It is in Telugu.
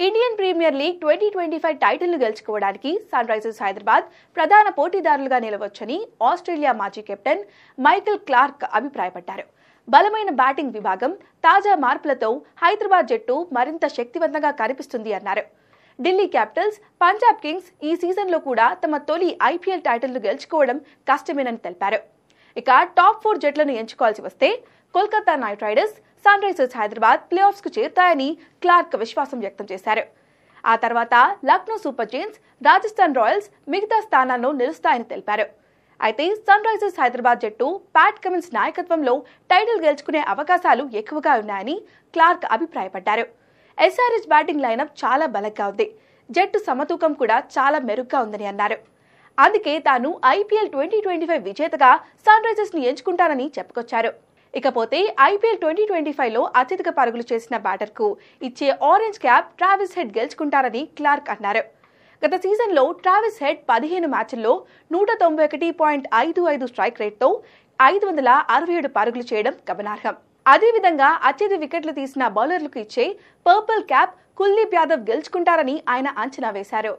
ఇండియన్ ప్రీమియర్ లీగ్ 2025 టైటిల్ను గెలుచుకోవడానికి సన్ రైజర్స్ హైదరాబాద్ ప్రధాన పోటీదారులుగా నిలవొచ్చని ఆస్ట్రేలియా మాజీ కెప్టెన్ మైకేల్ క్లార్క్ అభిప్రాయపడ్డారు. బలమైన బ్యాటింగ్ విభాగం, తాజా మార్పులతో హైదరాబాద్ జట్టు మరింత శక్తివంతంగా కనిపిస్తుంది అన్నారు. ఢిల్లీ క్యాపిటల్స్, పంజాబ్ కింగ్స్ ఈ సీజన్లో కూడా తమ తొలి ఐపీఎల్ టైటిల్ను గెలుచుకోవడం కష్టమేనని తెలిపారు. ఇక టాప్ 4 జట్లను ఎంచుకోవాల్సి వస్తే Kolkata Knight Riders, Sunrisers Hyderabad playoffs కు చేరుతాయని క్లార్క్ విశ్వాసం వ్యక్తం చేశారు. ఆ తర్వాత Lucknow Super Giants, Rajasthan Royals మిగతా స్థానాల్లో నిలుస్తాయని తెలిపారు. అయితే సన్ రైజర్స్ హైదరాబాద్ జట్టు ప్యాట్ కమిన్స్ నాయకత్వంలో టైటిల్ గెలుచుకునే అవకాశాలు ఎక్కువగా ఉన్నాయని క్లార్క్ అభిప్రాయపడ్డారు. ఎస్ఆర్హెచ్ బ్యాటింగ్ లైనప్ చాలా బలంగా ఉంది. జట్టు సమతూకం కూడా చాలా మెరుగ్గా ఉందని అన్నారు. అందుకే తాను ఐపీఎల్ 2025 విజేతగా సన్ రైజర్స్ ని ఎంచుకుంటానని చెప్పుకొచ్చారు. ఇకపోతే ఐపీఎల్ 2025లో అత్యధిక పరుగులు చేసిన బ్యాటర్ కు ఇచ్చే ఆరెంజ్ క్యాప్ ట్రావిస్ హెడ్ గెలుచుకుంటారని క్లార్క్ అన్నారు. గత సీజన్లో ట్రావిస్ హెడ్ 15 మ్యాచ్ల్లో 191.55 స్ట్రైక్ రేట్తో 567 పరుగులు చేయడం గమనార్హం. అదేవిధంగా అత్యధిక వికెట్లు తీసిన బౌలర్లకు ఇచ్చే పర్పుల్ క్యాప్ కుల్దీప్ యాదవ్ గెలుచుకుంటారని ఆయన అంచనా వేశారు.